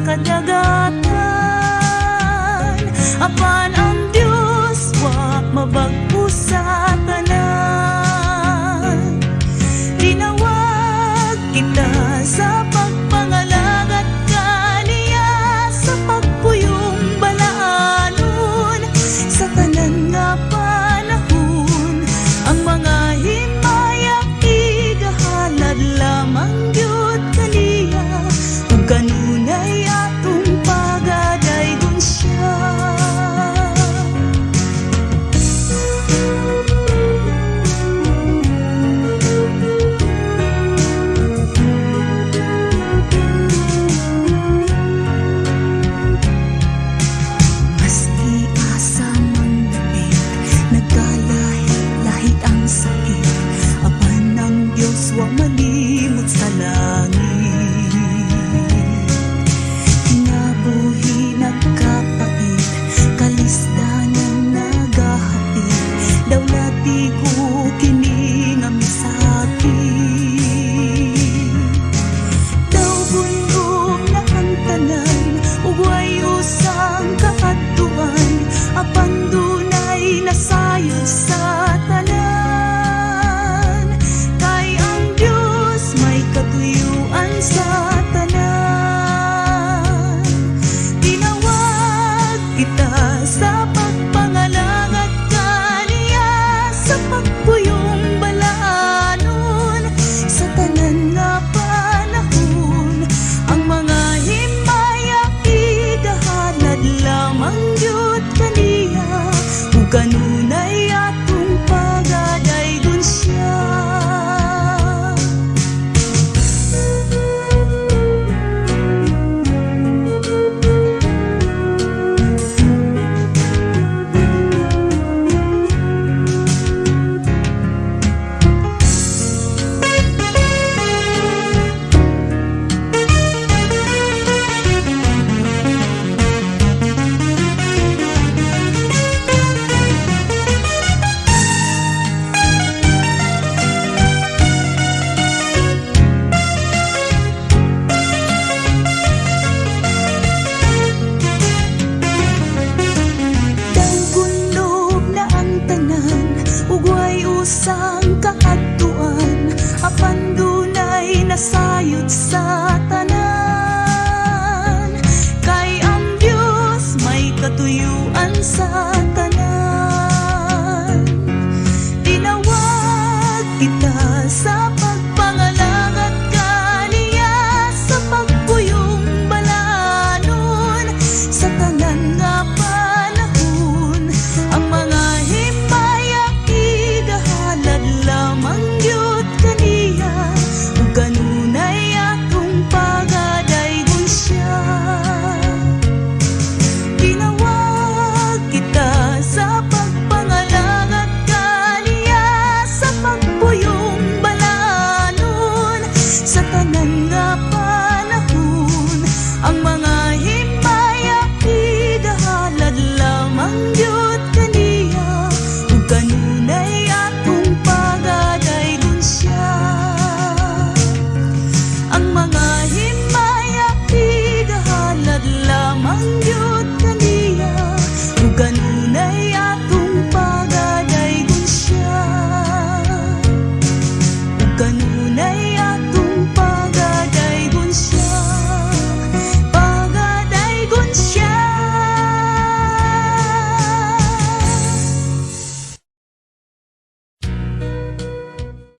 kadagatan. Apan ang Dios wa mabag-o sa tanan. Tinawag kita sa pagpangalagad kaniya, sa pagpuyong balaanon sa tanan nga panahon. Ang mga himaya igahalad lamang gyud kaniya, ug kanunay atong pagadaygon siya. Maski asa mang dapit, nagkalahit-lahit ang sakit, apan ang Diyos wa malimot sa langit. Kinabuhi nagkapait, kalisdanan nagahapit, dawlati ko kini nga misakit. Daw bundog na ang tanan, ug way usang kaadtuan, apan dunay nasayod sa tanan. Kay ang Dios may katuyuan sa tanan. Tinawag kita sa pagpangalagad kaniya, sa pagpuyong balaanon sa tanan nga panahon. Ang mga himaya igahalad lamang gyud kaniya, ug kanunay atong pagadaygon siya. Usang kaadtuan, apan dunay nasayod sa tanan. Kay ang Dios may katuyuan sa tanan. Tinawag kita sa pagpangalagad kaniya, sa pagpuyong balaanon sa tanan nga panahon. Ang mga himaya igahalad lamang gyud kaniya, ug kanunay atong pagadaygon siya. Tinawag kita sa pagpangalagad kaniya, sa pagpuyong balaanon sa tanan nga